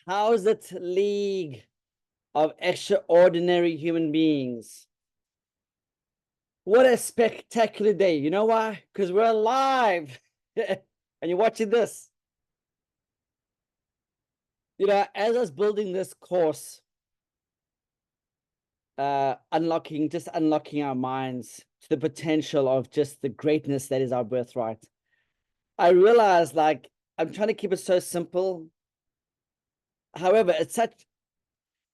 How's it, league of extraordinary human beings? What a spectacular day. You know why? Because we're alive. And you're watching this. As I was building this course, unlocking our minds to the potential of just the greatness that is our birthright, I realized, like, I'm trying to keep it so simple. However, it's such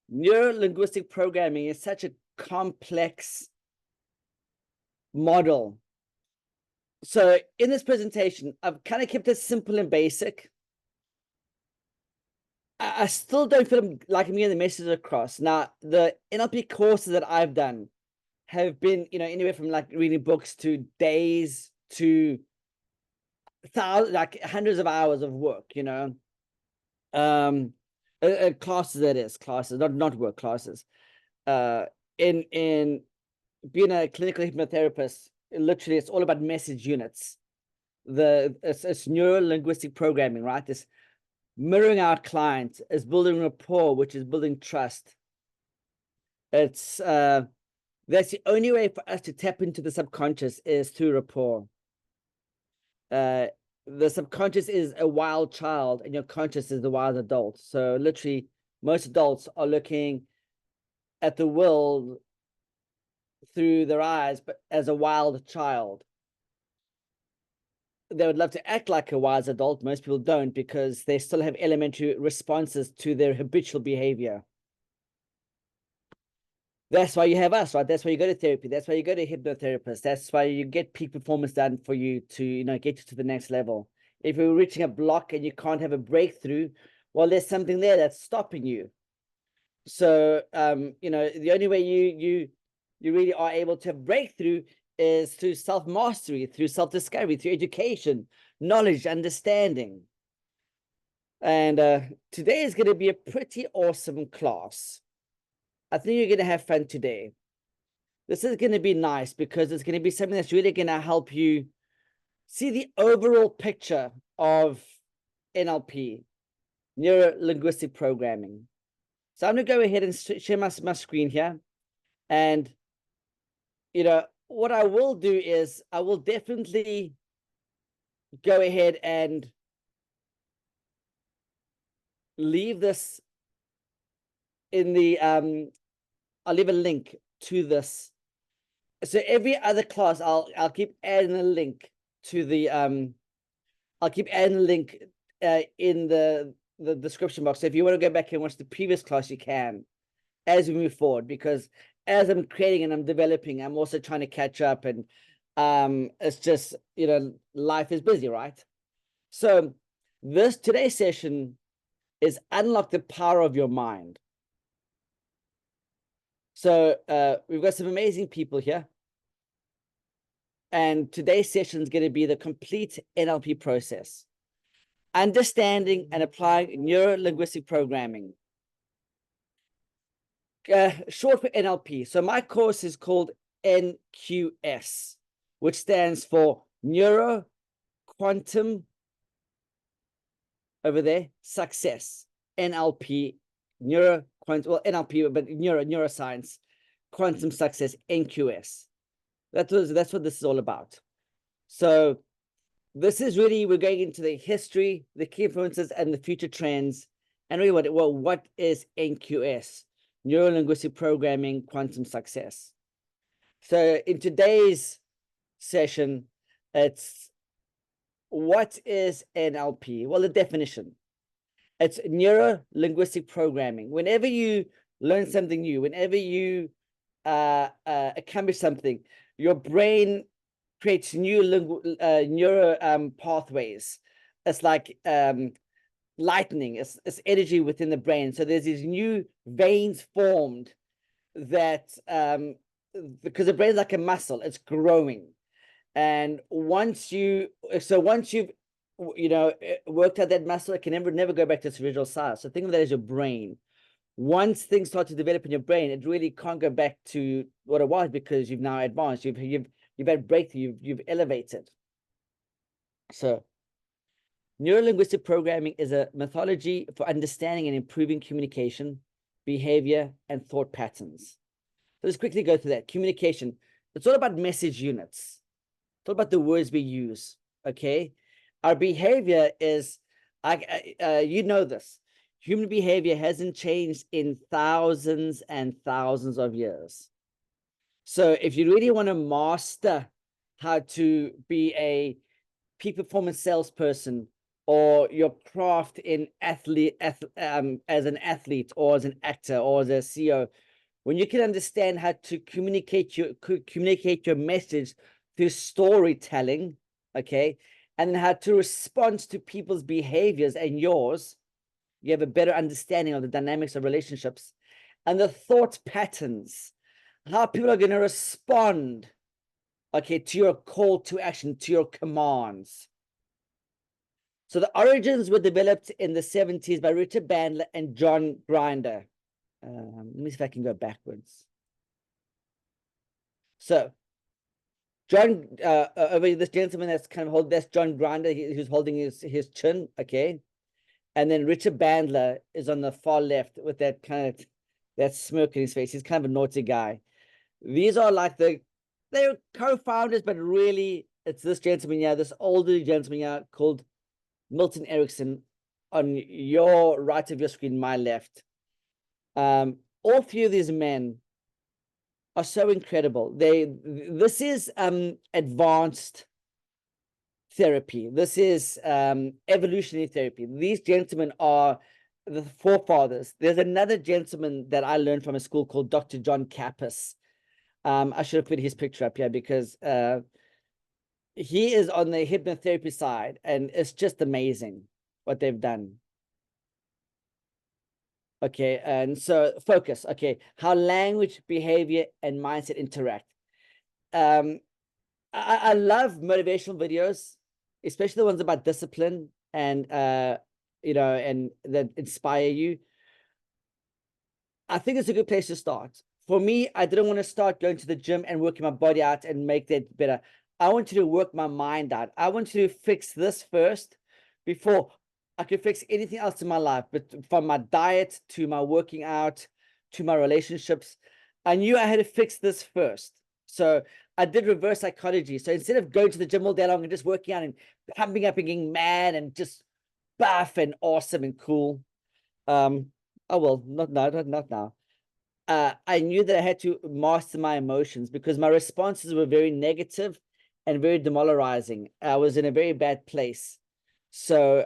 neuro-linguistic programming is such a complex model. So in this presentation, I've kind of kept it simple and basic. I still don't feel like I'm getting the message across. Now, the NLP courses that I've done have been, anywhere from like reading books to days to thousands, like hundreds of hours of work, classes, that is classes, not work classes. In being a clinical hypnotherapist, literally it's all about message units. It's neuro-linguistic programming, right? This mirroring our client is building rapport, which is building trust. It's that's the only way for us to tap into the subconscious is through rapport. The subconscious is a wild child and your conscious is the wild adult. So literally most adults are looking at the world through their eyes, but as a wild child. They would love to act like a wise adult. Most people don't, because they still have elementary responses to their habitual behavior. That's why you have us, right? That's why you go to therapy. That's why you go to a hypnotherapist. That's why you get peak performance done for you to, get you to the next level. If you're reaching a block and you can't have a breakthrough, well, there's something there that's stopping you. So, the only way you really are able to have breakthrough is through self-mastery, through self-discovery, through education, knowledge, understanding. And today is going to be a pretty awesome class. I think you're going to have fun today. This is going to be nice because it's going to be something that's really going to help you see the overall picture of NLP, neuro-linguistic programming. So I'm going to go ahead and share my screen here. And, what I will do is I will definitely go ahead and leave this in the, I'll leave a link to this. So every other class, I'll keep adding a link to the, I'll keep adding a link in the description box. So if you want to go back and watch the previous class, you can, as we move forward, because as I'm creating and I'm developing, I'm also trying to catch up, and it's just, life is busy, right? So today's session is unlock the power of your mind. So we've got some amazing people here, and today's session is going to be the complete NLP process, understanding and applying neuro-linguistic programming. Short for NLP. So my course is called NQS, which stands for Neuro Quantum, over there, Success. NLP, Neuro Quantum, well, NLP, but neuroscience, Quantum Success, NQS. That's what this is all about. So this is really, we're going into the history, the key influences, and the future trends. And really what is NQS? Neuro-linguistic programming, quantum success. So in today's session, it's what is NLP? Well, the definition. It's neuro-linguistic programming. Whenever you learn something new, whenever you accomplish something, your brain creates new neuro pathways. It's like lightning, it's energy within the brain. So there's these new veins formed that because the brain's like a muscle, it's growing. And once you've worked out that muscle, it can never go back to its original size. So think of that as your brain. Once things start to develop in your brain, it really can't go back to what it was, because you've now advanced, you've had breakthrough, you've elevated. So Neurolinguistic programming is a methodology for understanding and improving communication, behavior, and thought patterns. So let's quickly go through that. Communication, it's all about message units. It's all about the words we use, okay? Our behavior is, you know this, human behavior hasn't changed in thousands and thousands of years. So if you really want to master how to be a peak performance salesperson, or your craft in as an athlete or as an actor or as a CEO, when you can understand how to communicate your message through storytelling, okay, and then how to respond to people's behaviors and yours, you have a better understanding of the dynamics of relationships and the thought patterns, how people are going to respond, okay, to your call to action, to your commands. So the origins were developed in the 70s by Richard Bandler and John Grinder. Let me see if I can go backwards. So John, over this gentleman that's kind of that's John Grinder, who's holding his chin, okay? And then Richard Bandler is on the far left with that kind of, that smirk in his face. He's kind of a naughty guy. These are like they're co-founders, but really it's this gentleman here, this older gentleman here called Milton Erickson, on your right of your screen, my left. All three of these men are so incredible. This is advanced therapy. This is evolutionary therapy. These gentlemen are the forefathers. There's another gentleman that I learned from a school called Dr. John Kappas. I should have put his picture up here because he is on the hypnotherapy side, and it's just amazing what they've done. Okay, and so focus. Okay, how language, behavior, and mindset interact. I love motivational videos, especially the ones about discipline and you know, and that inspire you. I think it's a good place to start. For me, I didn't want to start going to the gym and working my body out and make that better. I wanted to work my mind out. I wanted to fix this first before I could fix anything else in my life. But from my diet to my working out to my relationships, I knew I had to fix this first. So I did reverse psychology. So instead of going to the gym all day long and just working out and pumping up and getting mad and just buff and awesome and cool, oh well, not now. I knew that I had to master my emotions because my responses were very negative and very demoralizing. I was in a very bad place. So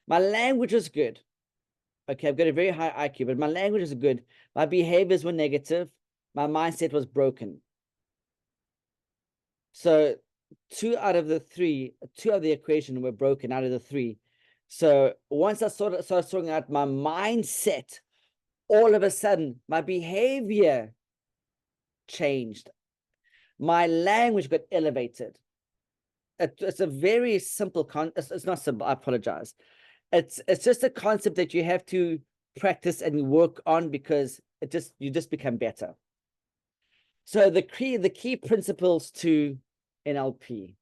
my language was good. Okay, I've got a very high IQ, but my language is good. My behaviors were negative. My mindset was broken. So two of the equation were broken out of the three. So once I started sorting out my mindset, all of a sudden my behavior changed. My language got elevated. It's a very simple it's not simple, I apologize. It's just a concept that you have to practice and work on because you just become better. So the key principles to NLP.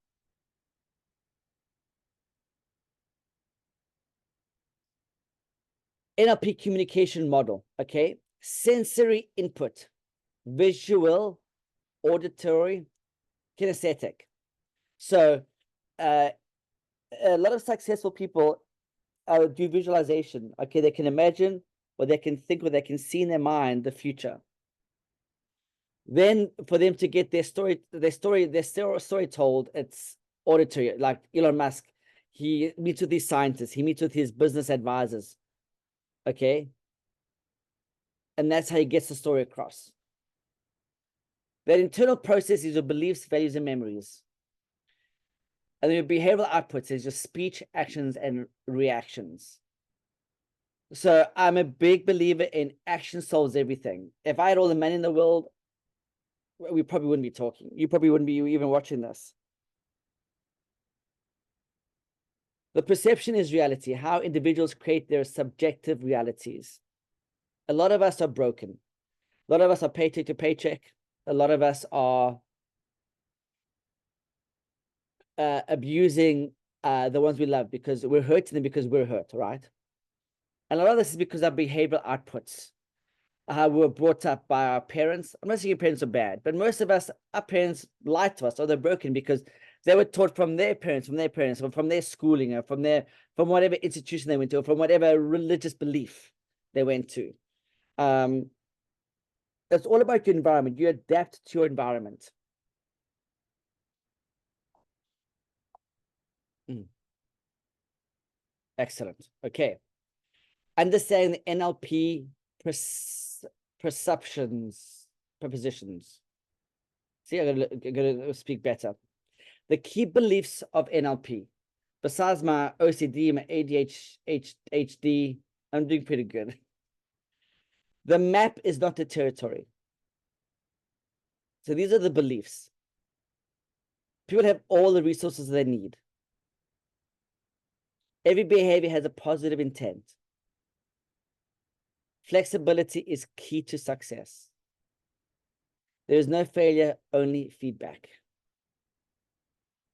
NLP communication model, okay? Sensory input, visual, auditory, kinesthetic. So a lot of successful people do visualization. Okay, they can imagine, or they can think, or they can see in their mind the future. Then for them to get their story told, it's auditory. Like Elon Musk, he meets with these scientists, he meets with his business advisors. Okay, and that's how he gets the story across. That internal process is your beliefs, values, and memories. And then your behavioral outputs is your speech, actions, and reactions. So I'm a big believer in action solves everything. If I had all the money in the world, we probably wouldn't be talking. You probably wouldn't be even watching this. The perception is reality, how individuals create their subjective realities. A lot of us are broken. A lot of us are paycheck to paycheck. A lot of us are abusing the ones we love, because we're hurting them because we're hurt, right? And a lot of this is because our behavioral outputs, how we were brought up by our parents. I'm not saying your parents are bad, but most of us, our parents lied to us, or they're broken because they were taught from their parents, or from their schooling, or from whatever institution they went to, or from whatever religious belief they went to. It's all about your environment. You adapt to your environment. Excellent. Okay. Understanding the NLP prepositions. See, I'm gonna speak better. The key beliefs of NLP, besides my OCD, my ADHD, I'm doing pretty good. The map is not the territory. So these are the beliefs. People have all the resources they need. Every behavior has a positive intent. Flexibility is key to success. There is no failure, only feedback.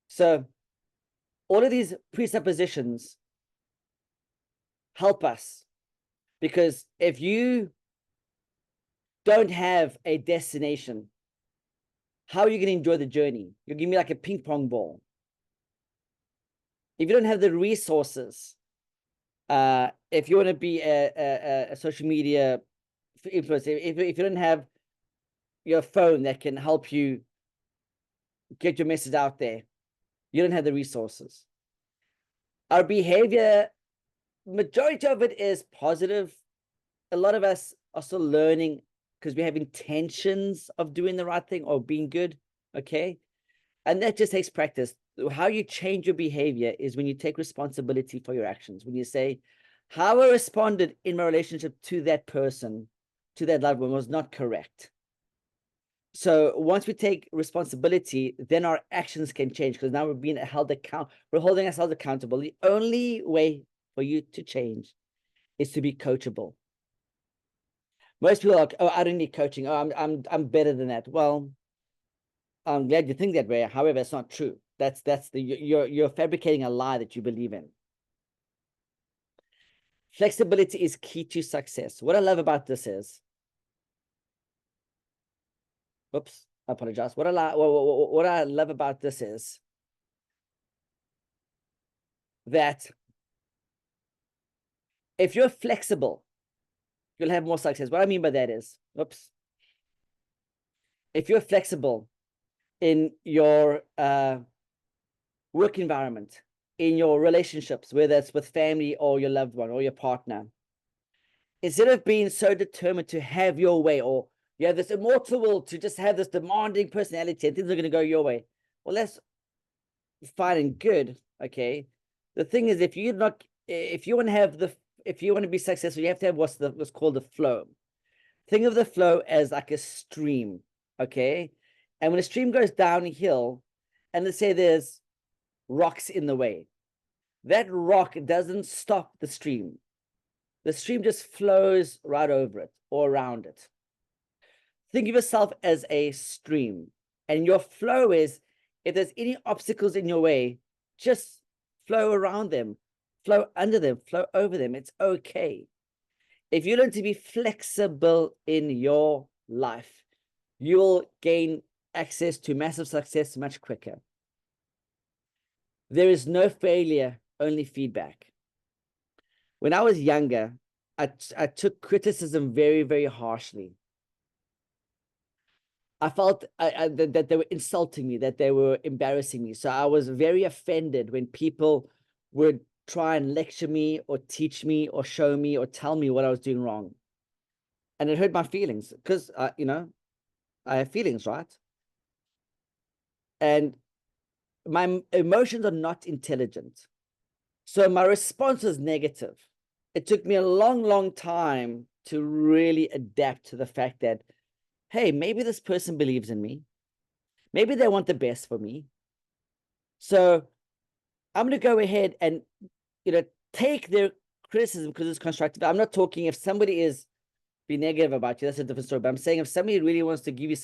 So all of these presuppositions help us, because if you don't have a destination, how are you going to enjoy the journey? You're giving me like a ping pong ball. If you don't have the resources, if you want to be a social media influencer, if you don't have your phone that can help you get your message out there, you don't have the resources. Our behavior, majority of it is positive. A lot of us are still learning because we have intentions of doing the right thing or being good, okay? And that just takes practice. How you change your behavior is when you take responsibility for your actions. When you say, how I responded in my relationship to that person, to that loved one, was not correct. So once we take responsibility, then our actions can change, because now we're being held accountable. We're holding ourselves accountable. The only way for you to change is to be coachable. Most people are like, oh, I don't need coaching. Oh, I'm better than that. Well, I'm glad you think that way. However, it's not true. You're fabricating a lie that you believe in. Flexibility is key to success. What I love about this is, oops, I apologize. What I love about this is that if you're flexible, you'll have more success. What I mean by that is, oops, if you're flexible in your work environment, in your relationships, whether it's with family or your loved one or your partner, instead of being so determined to have your way, or you have this immortal will to just have this demanding personality and things are going to go your way, well, that's fine and good, okay? The thing is, if you want to be successful, you have to have what's called the flow. Think of the flow as like a stream, okay? And when a stream goes downhill, and let's say there's rocks in the way, that rock doesn't stop the stream. The stream just flows right over it or around it. Think of yourself as a stream, and your flow is, if there's any obstacles in your way, just flow around them, flow under them, flow over them. It's okay. If you learn to be flexible in your life, you will gain access to massive success much quicker. There is no failure, only feedback. When I was younger, I took criticism very, very harshly. I felt that they were insulting me, that they were embarrassing me. So I was very offended when people would try and lecture me or teach me or show me or tell me what I was doing wrong. And it hurt my feelings because, I have feelings, right? And my emotions are not intelligent. So my response was negative. It took me a long, long time to really adapt to the fact that, hey, maybe this person believes in me. Maybe they want the best for me. So I'm going to go ahead and, take their criticism because it's constructive. I'm not talking if somebody is being negative about you, that's a different story. But I'm saying if somebody really wants to give you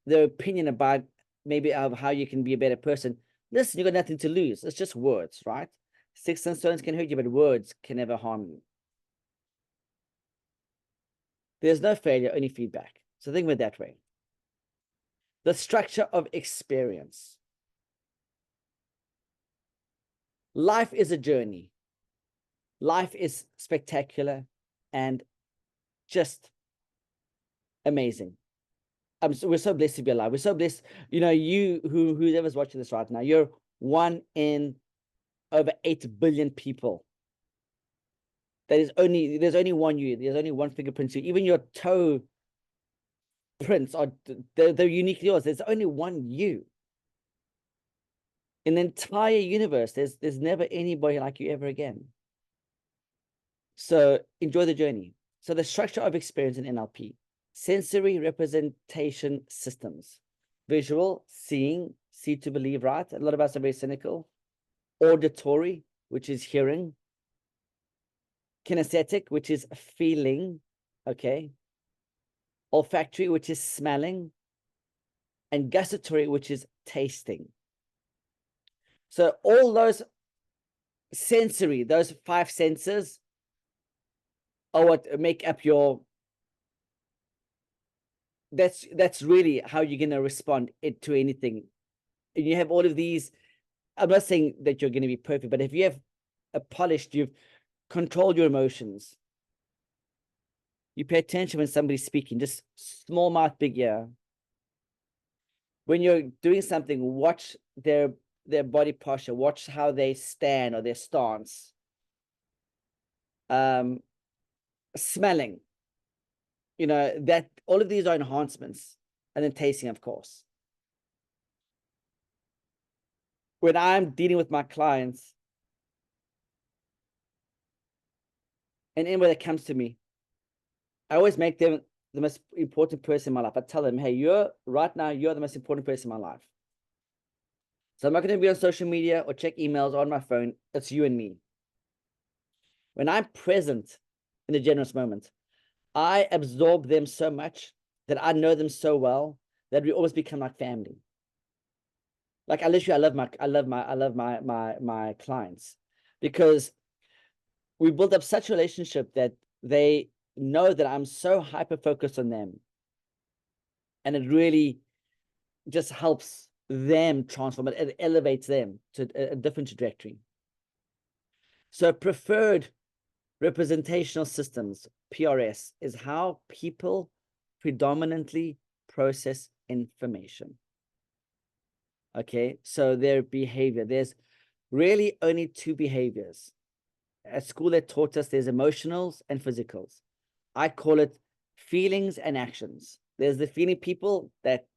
their opinion about maybe of how you can be a better person, Listen, you got nothing to lose. It's just words, right? Sticks and stones can hurt you, but words can never harm you. There's no failure, only feedback. So think of it that way. The structure of experience. Life is a journey. Life is spectacular and just amazing. We're so blessed to be alive. We're so blessed. You know, whoever's watching this right now, you're one in over 8 billion people. There's only one you. There's only one fingerprint you. Even your toe prints are they're uniquely yours. There's only one you. In the entire universe, there's never anybody like you ever again. So enjoy the journey. So the structure of experience in NLP: sensory representation systems, visual, seeing, see to believe, right? A lot of us are very cynical. Auditory, which is hearing. Kinesthetic, which is feeling, okay. Olfactory, which is smelling. And gustatory, which is tasting. So all those sensory, those 5 senses are what make up your, that's really how you're going to respond to anything. And you have all of these. I'm not saying that you're going to be perfect, but if you have you've controlled your emotions, you pay attention when somebody's speaking, just small mouth, big ear. When you're doing something, watch their body posture, watch how they stand or their stance. Smelling, you know, that all of these are enhancements. And then tasting, of course. When I'm dealing with my clients, and anybody that comes to me, I always make them the most important person in my life. I tell them, hey, right now, you're the most important person in my life. So I'm not going to be on social media or check emails or on my phone. It's you and me. When I'm present in the generous moment, I absorb them so much that I know them so well that we almost become like family. Like I love my clients, because we build up such a relationship that they know that I'm so hyper focused on them, and it really just helps them transform. It elevates them to a different trajectory. So preferred representational systems, PRS, is how people predominantly process information. Okay, so their behavior, there's really only 2 behaviors. At school, they taught us there's emotionals and physicals. I call it feelings and actions. There's the feeling people that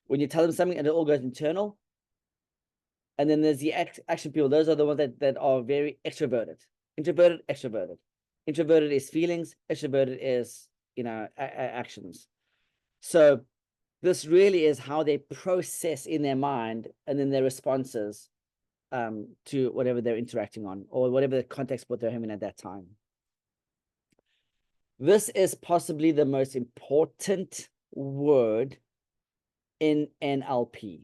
when you tell them something and it all goes internal. And then there's the action people. Those are the ones that are very extroverted. Introverted, extroverted. Introverted is feelings. Extroverted is, you know, actions. So this really is how they process in their mind and then their responses to whatever they're interacting on or whatever the context what they're having at that time. This is possibly the most important word in NLP,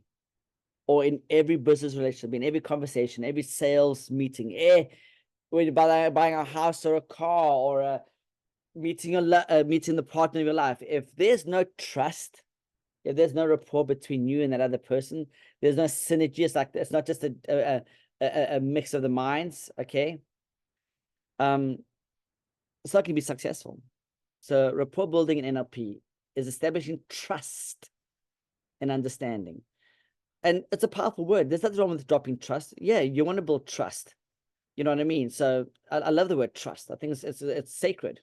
or in every business relationship, in every conversation, every sales meeting, when you're buying a house or a car, or meeting the partner of your life. If there's no trust, if there's no rapport between you and that other person, there's no synergy. It's like, it's not just a mix of the minds, okay? It's not going to be successful. So rapport building in NLP is establishing trust and understanding. And it's a powerful word. There's nothing wrong with dropping trust. Yeah, you want to build trust. You know what I mean? So I love the word trust. I think it's sacred.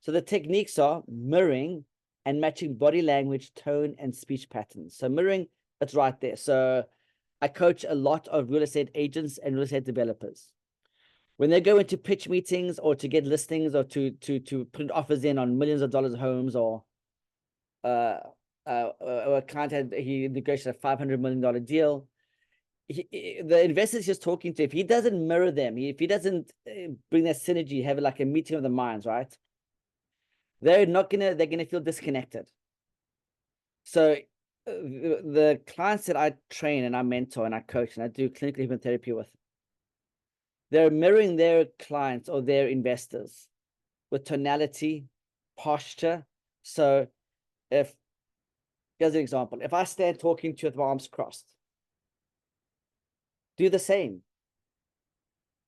So the techniques are mirroring and matching body language, tone, and speech patterns. So mirroring, it's right there. So I coach a lot of real estate agents and real estate developers. When they go into pitch meetings or to get listings or to put offers in on millions of dollars homes, or a client he negotiated a $500 million deal. The investors he's talking to, if he doesn't mirror them, if he doesn't bring that synergy, have like a meeting of the minds, right? They're gonna feel disconnected. So the clients that I train and I mentor and I coach and I do clinical hypnotherapy with, they're mirroring their clients or their investors with tonality, posture. So if, here's an example, if I stand talking to you with my arms crossed, do the same.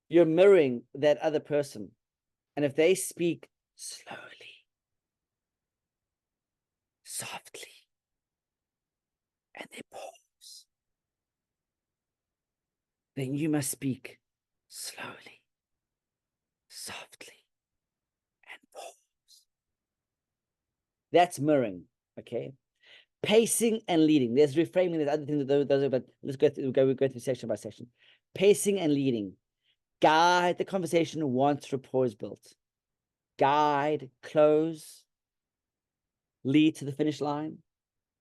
You're mirroring that other person. And if they speak slowly, softly, and they pause, then you must speak slowly, softly, and pause. That's mirroring, okay? Pacing and leading. There's reframing, there's other things, but let's go through section by section. Pacing and leading. Guide the conversation once rapport is built. Guide, close, lead to the finish line,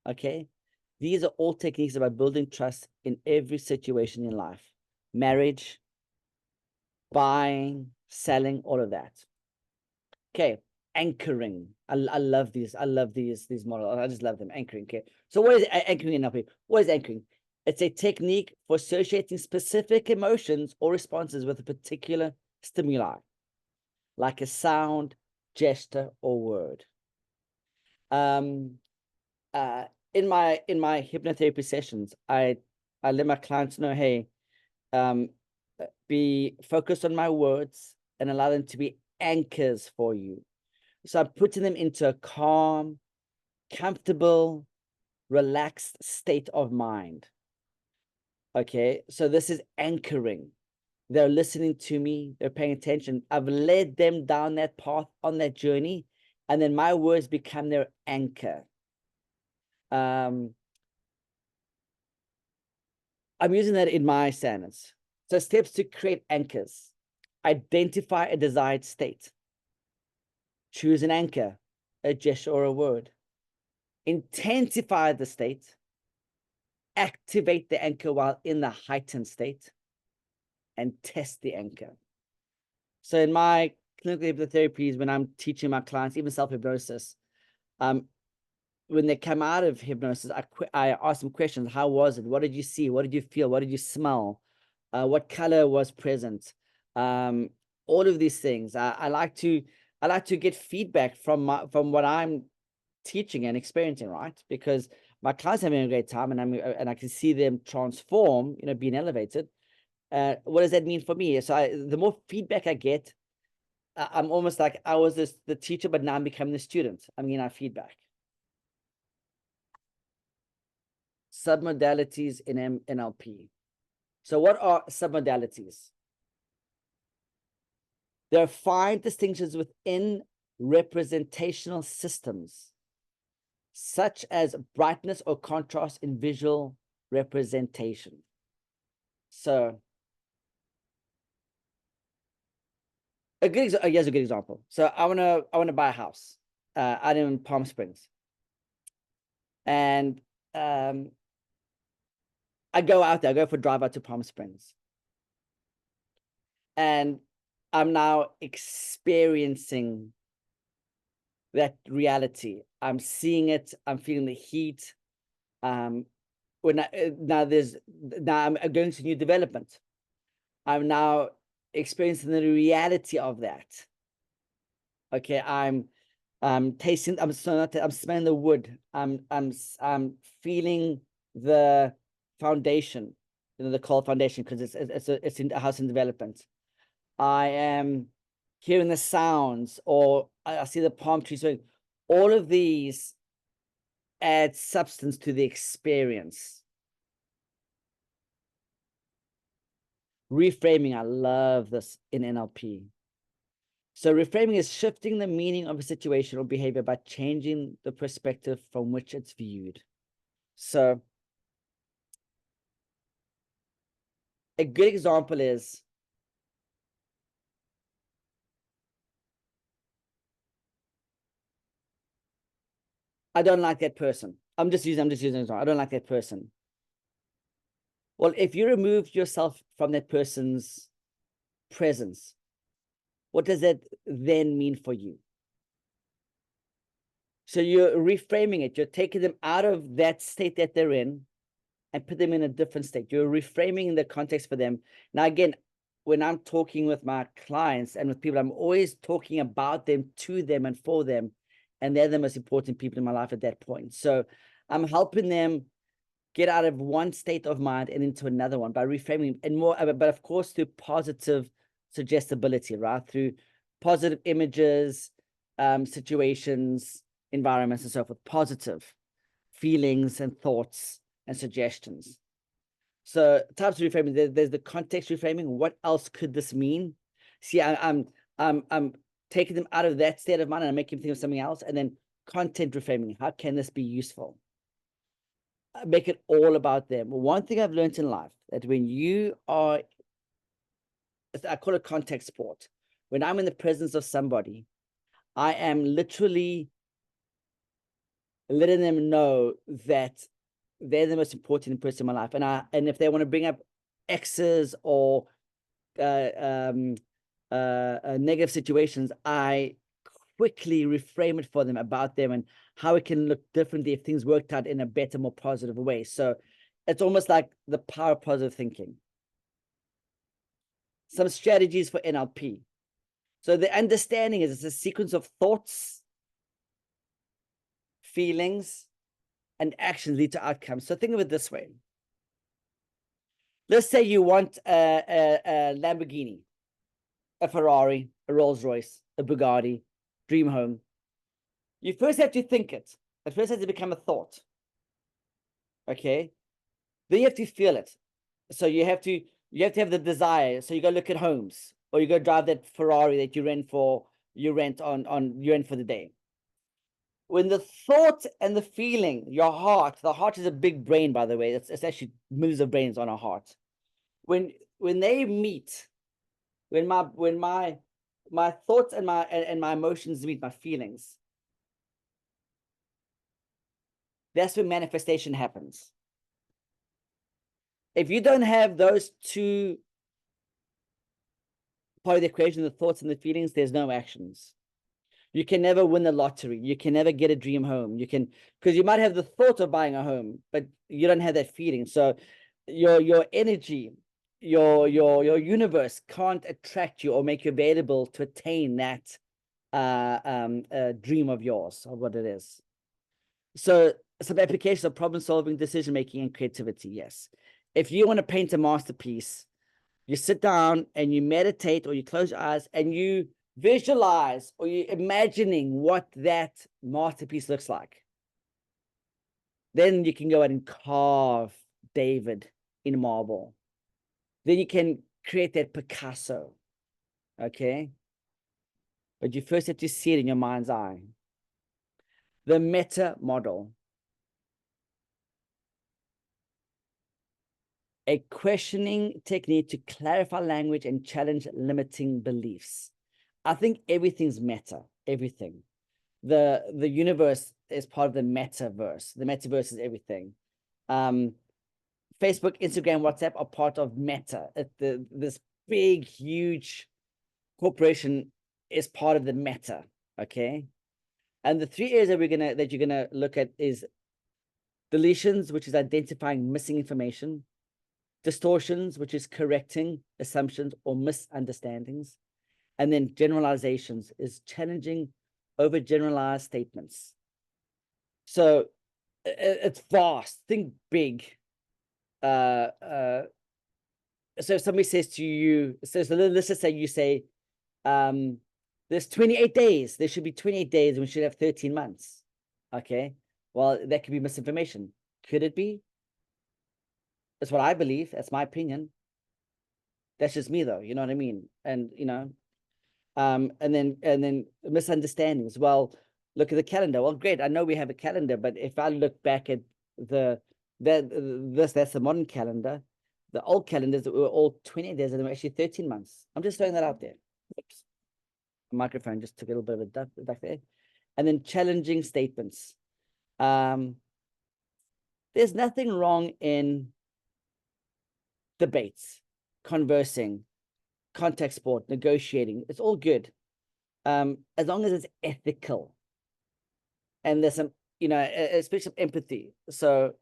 okay? These are all techniques about building trust in every situation in life. Marriage, buying, selling, all of that. Okay, anchoring. I love these. I love these models. I just love them. Anchoring. Okay. So what is anchoring in NLP? What is anchoring? It's a technique for associating specific emotions or responses with a particular stimuli, like a sound, gesture, or word. In my hypnotherapy sessions, I let my clients know, hey, be focused on my words and allow them to be anchors for you. So I'm putting them into a calm, comfortable, relaxed state of mind. Okay, so this is anchoring. They're listening to me, they're paying attention. I've led them down that path on that journey, and then my words become their anchor. I'm using that in my standards. So steps to create anchors. Identify a desired state. Choose an anchor, a gesture, or a word. Intensify the state. Activate the anchor while in the heightened state, and test the anchor. So in my clinical hypnotherapies, when I'm teaching my clients, even self-hypnosis, when they come out of hypnosis, I ask them questions. How was it? What did you see? What did you feel? What did you smell? What color was present? All of these things. I like to get feedback from what I'm teaching and experiencing, right? Because my clients are having a great time, and I can see them transform, being elevated. What does that mean for me? So the more feedback I get, I'm almost like I was the teacher, but now I'm becoming the student. I'm getting our feedback. Submodalities in NLP. So what are submodalities? There are 5 distinctions within representational systems, such as brightness or contrast in visual representation. So here's a good example. So I wanna buy a house out in Palm Springs, and I go out there. I go for a drive out to Palm Springs, and I'm now experiencing that reality. I'm seeing it. I'm feeling the heat. Now I'm going to new development. I'm now experiencing the reality of that. Okay, I'm tasting. I'm smelling the wood. I'm feeling the foundation, the cold foundation, because it's in a house in development. I am hearing the sounds, or I see the palm trees. So all of these add substance to the experience. Reframing, I love this in NLP. So reframing is shifting the meaning of a situation or behavior by changing the perspective from which it's viewed. So a good example is, I don't like that person. I'm just using an example. I don't like that person. Well, if you remove yourself from that person's presence, what does that then mean for you? So you're reframing it. You're taking them out of that state that they're in and put them in a different state. You're reframing the context for them. Now, again, when I'm talking with my clients and with people, I'm always talking about them, to them, and for them. And they're the most important people in my life at that point. So I'm helping them get out of one state of mind and into another one by reframing and more, but of course, through positive suggestibility, right? Through positive images, situations, environments, and so forth, positive feelings and thoughts and suggestions. So types of reframing, there's the context reframing. What else could this mean? See, I'm taking them out of that state of mind and I'm making them think of something else. And then content reframing. How can this be useful? Make it all about them. One thing I've learned in life, that when you are, I call it contact sport. When I'm in the presence of somebody, I am literally letting them know that they're the most important person in my life. And if they want to bring up exes or negative situations, I quickly reframe it for them about them and how it can look differently if things worked out in a better, more positive way. So it's almost like the power of positive thinking. Some strategies for NLP. So the understanding is it's a sequence of thoughts, feelings, and actions lead to outcomes. So think of it this way. Let's say you want a Lamborghini, a Ferrari, a Rolls Royce, a Bugatti, dream home. You first have to think it. It first has to become a thought. Okay. Then you have to feel it. So you have to have the desire. So you go look at homes, or you go drive that Ferrari that you rent for the day. When the thought and the feeling, the heart is a big brain, by the way. It's actually millions of brains on our heart. When they meet, when my thoughts and my emotions meet my feelings, that's when manifestation happens. If you don't have those two part of the equation, the thoughts and the feelings, there's no actions. You can never win the lottery. You can never get a dream home. You can, because you might have the thought of buying a home, but you don't have that feeling. So your energy, your universe can't attract you or make you available to attain that dream of yours, or what it is. So some applications of problem solving, decision making, and creativity. Yes. If you want to paint a masterpiece, you sit down and you meditate, or you close your eyes and you visualize, or you're imagining what that masterpiece looks like. Then you can go out and carve David in marble. Then you can create that Picasso. Okay. But you first have to see it in your mind's eye. The meta model. A questioning technique to clarify language and challenge limiting beliefs. I think everything's meta, everything. The universe is part of the metaverse. The metaverse is everything. Facebook, Instagram, WhatsApp are part of Meta. This big, huge corporation is part of the Meta. Okay. And the three areas that you're gonna look at is deletions, which is identifying missing information, distortions, which is correcting assumptions or misunderstandings, and then generalizations is challenging overgeneralized statements. So it's vast. Think big. So if somebody says to you, so let's just say you say, there's 28 days. There should be 28 days and we should have 13 months. Okay. Well, that could be misinformation. Could it be? That's what I believe. That's my opinion. That's just me though. You know what I mean? And and then misunderstandings. Well, look at the calendar. Well, great. I know we have a calendar, but if I look back at that's the modern calendar. The old calendars were all 20 days and they were actually 13 months. I'm just throwing that out there. Oops. The microphone just took a little bit of a duck there. And then challenging statements. There's nothing wrong in debates, conversing, contact sport, negotiating. It's all good. As long as it's ethical. and there's some, especially empathy. So,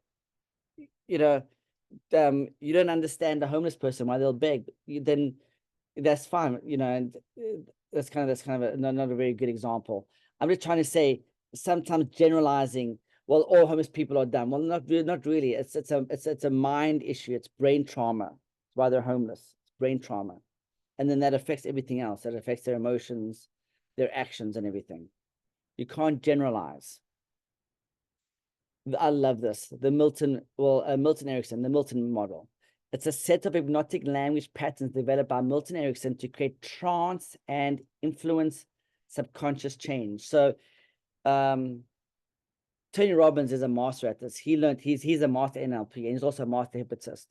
you don't understand a homeless person why they'll beg. Then that's fine, and that's kind of not a very good example. I'm just trying to say sometimes generalizing, well, all homeless people are dumb. Well, not really. It's a mind issue. It's brain trauma. That's why they're homeless. It's brain trauma, and then that affects everything else. That affects their emotions, their actions, and everything. You can't generalize. I love this. Milton Erickson, the Milton model. It's a set of hypnotic language patterns developed by Milton Erickson to create trance and influence subconscious change. So, Tony Robbins is a master at this. He's a master NLP, and he's also a master hypnotist.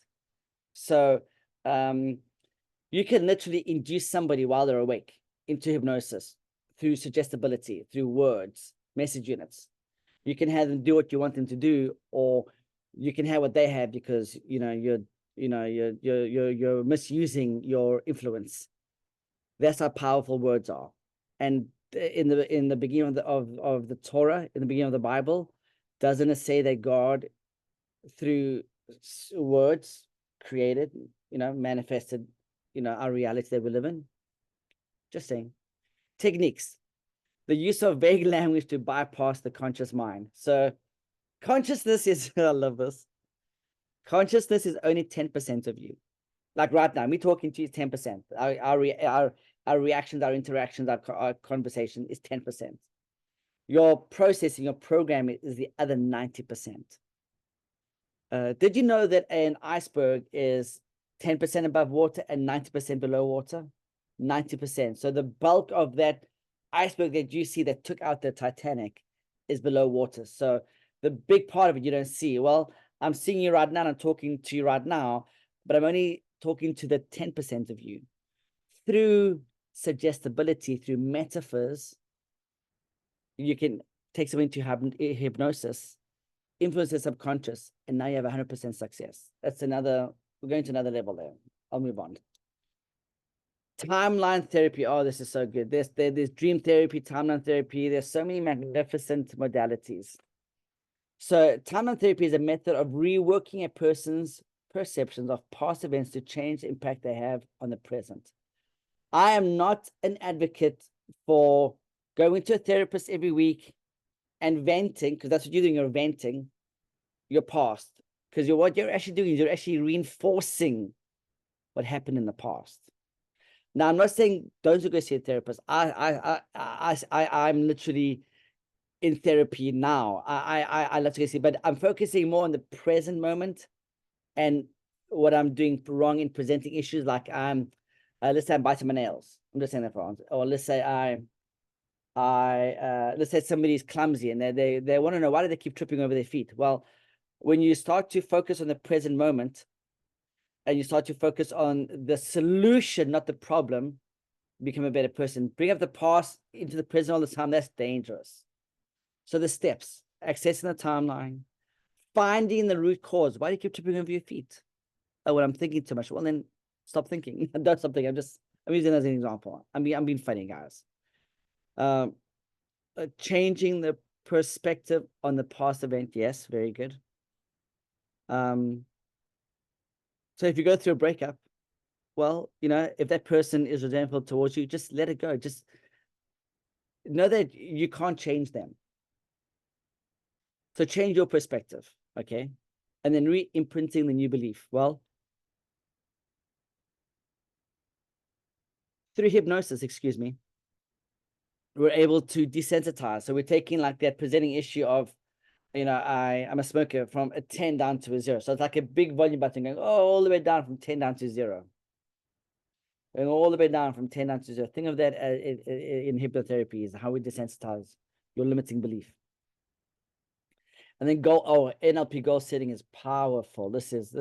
So, you can literally induce somebody while they're awake into hypnosis through suggestibility, through words, message units. You can have them do what you want them to do, or you can have what they have because you're misusing your influence. That's how powerful words are. And in the beginning of the Torah, in the beginning of the Bible, doesn't it say that God, through words, created, manifested, our reality that we live in? Just saying. Techniques. The use of vague language to bypass the conscious mind. So consciousness is, I love this. Consciousness is only 10% of you. Like right now, me talking to you is 10%. Our reactions, our interactions, our conversation is 10%. Your processing, your programming is the other 90%. Did you know that an iceberg is 10% above water and 90% below water? 90%. So the bulk of that iceberg that you see that took out the Titanic is below water. So the big part of it you don't see. Well, I'm seeing you right now and I'm talking to you right now, but I'm only talking to the 10% of you. Through suggestibility, through metaphors, you can take someone into hypnosis, influence the subconscious, and now you have 100% success. We're going to another level there. I'll move on. Timeline therapy. Oh, this is so good. There's dream therapy, timeline therapy. There's so many magnificent modalities. So timeline therapy is a method of reworking a person's perceptions of past events to change the impact they have on the present. I am not an advocate for going to a therapist every week and venting, because that's what you're doing. You're venting your past, because what you're actually doing is you're actually reinforcing what happened in the past. Now, I'm not saying don't go see a therapist. I'm literally in therapy now. I love to go see, but I'm focusing more on the present moment and what I'm doing wrong in presenting issues. Like let's say I'm biting my nails. I'm just saying that for answer. Or let's say let's say somebody's clumsy and they want to know, why do they keep tripping over their feet? Well, when you start to focus on the present moment, and you start to focus on the solution, not the problem, become a better person. Bring up the past into the present all the time. That's dangerous. So the steps: accessing the timeline, finding the root cause. Why do you keep tripping over your feet? Oh, well, I'm thinking too much. Well, then stop thinking. Don't stop thinking. I'm using it as an example. I'm being funny, guys. Changing the perspective on the past event. Yes, very good. So if you go through a breakup, well, if that person is resentful towards you, just let it go. Just know that you can't change them. So change your perspective, okay? And then re-imprinting the new belief. Well, through hypnosis, excuse me, we're able to desensitize. So we're taking like that presenting issue of, I'm a smoker, from a 10 down to a 0. So it's like a big volume button going all the way down from 10 down to 0. Going all the way down from 10 down to 0. Think of that in hypnotherapy, is how we desensitize your limiting belief. And then NLP goal setting is powerful. This is,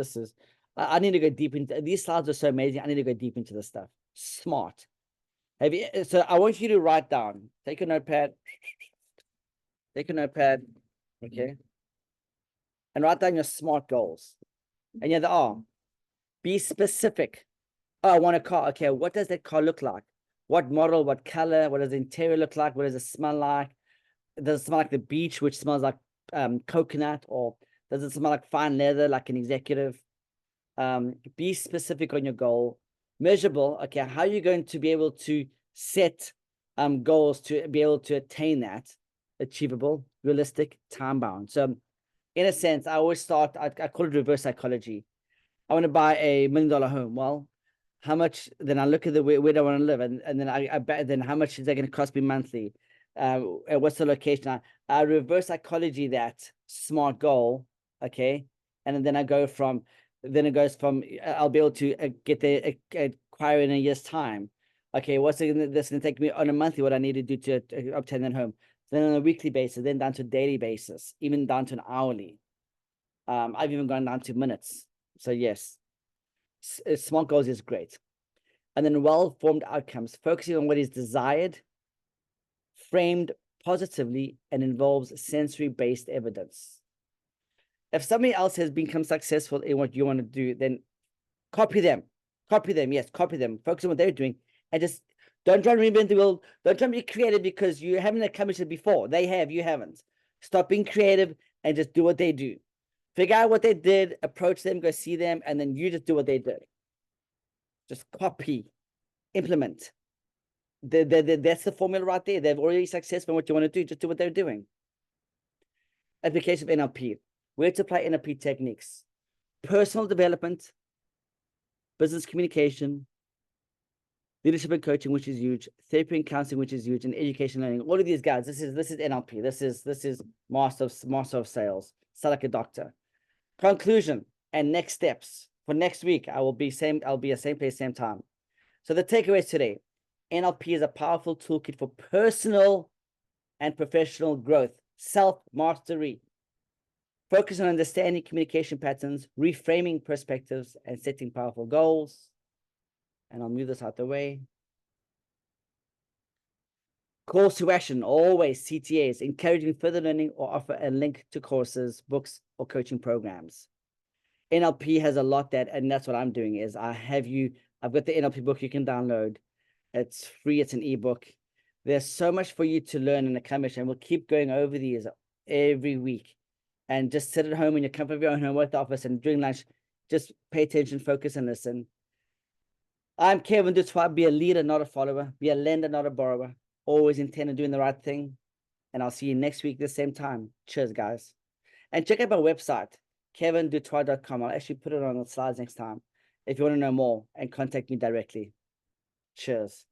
I need to go deep into, these slides are so amazing. I need to go deep into this stuff. Smart. So I want you to write down, take a notepad, okay? And write down your SMART goals. And yeah, they are. Be specific. Oh, I want a car. Okay, what does that car look like? What model, what color, what does the interior look like? What does it smell like? Does it smell like the beach, which smells like coconut, or does it smell like fine leather, like an executive? Be specific on your goal. Measurable. Okay, how are you going to be able to set goals to be able to attain that? Achievable, realistic, time bound. So in a sense, I always start, I call it reverse psychology. I want to buy a $1 million home. Well, how much? Then I look at the where do I want to live, and then I bet then how much is that going to cost me monthly? What's the location? I reverse psychology that smart goal, okay, and then I go from then it goes from I'll be able to get the acquire in a year's time. Okay, what's it this going to take me on a monthly? What I need to do to obtain that home? Then on a weekly basis, then down to a daily basis, even down to an hourly. I've even gone down to minutes. So yes, smart goals is great. And then well-formed outcomes, focusing on what is desired, framed positively, and involves sensory-based evidence. If somebody else has become successful in what you want to do, then copy them. Copy them, yes, copy them. Focus on what they're doing, and just don't try to reinvent the wheel. Don't try to be creative because you haven't accomplished it before. They have, you haven't. Stop being creative and just do what they do. Figure out what they did, approach them, go see them, and then you just do what they did. Just copy, implement. That's the formula right there. They've already successful in what you want to do. Just do what they're doing. Application of NLP. Where to apply NLP techniques. Personal development, business communication, leadership and coaching, which is huge, therapy and counseling, which is huge, and education learning. All of these guys, this is NLP. This is master of sales. Sound like a doctor. Conclusion and next steps for next week. I'll be at same place, same time. So the takeaways today: NLP is a powerful toolkit for personal and professional growth, self-mastery. Focus on understanding communication patterns, reframing perspectives, and setting powerful goals. And I'll move this out the way. Calls to action, always CTAs, encouraging further learning or offer a link to courses, books, or coaching programs. NLP has a lot and that's what I'm doing is I've got the NLP book you can download. It's free, it's an ebook. There's so much for you to learn and accomplish, and we'll keep going over these every week. And just sit at home in your comfort of your own home, at the office, and during lunch, just pay attention, focus, and listen. I'm Kevin Dutoit. Be a leader, not a follower. Be a lender, not a borrower. Always intend on doing the right thing. And I'll see you next week, the same time. Cheers, guys. And check out my website, kevindutoit.com. I'll actually put it on the slides next time if you want to know more and contact me directly. Cheers.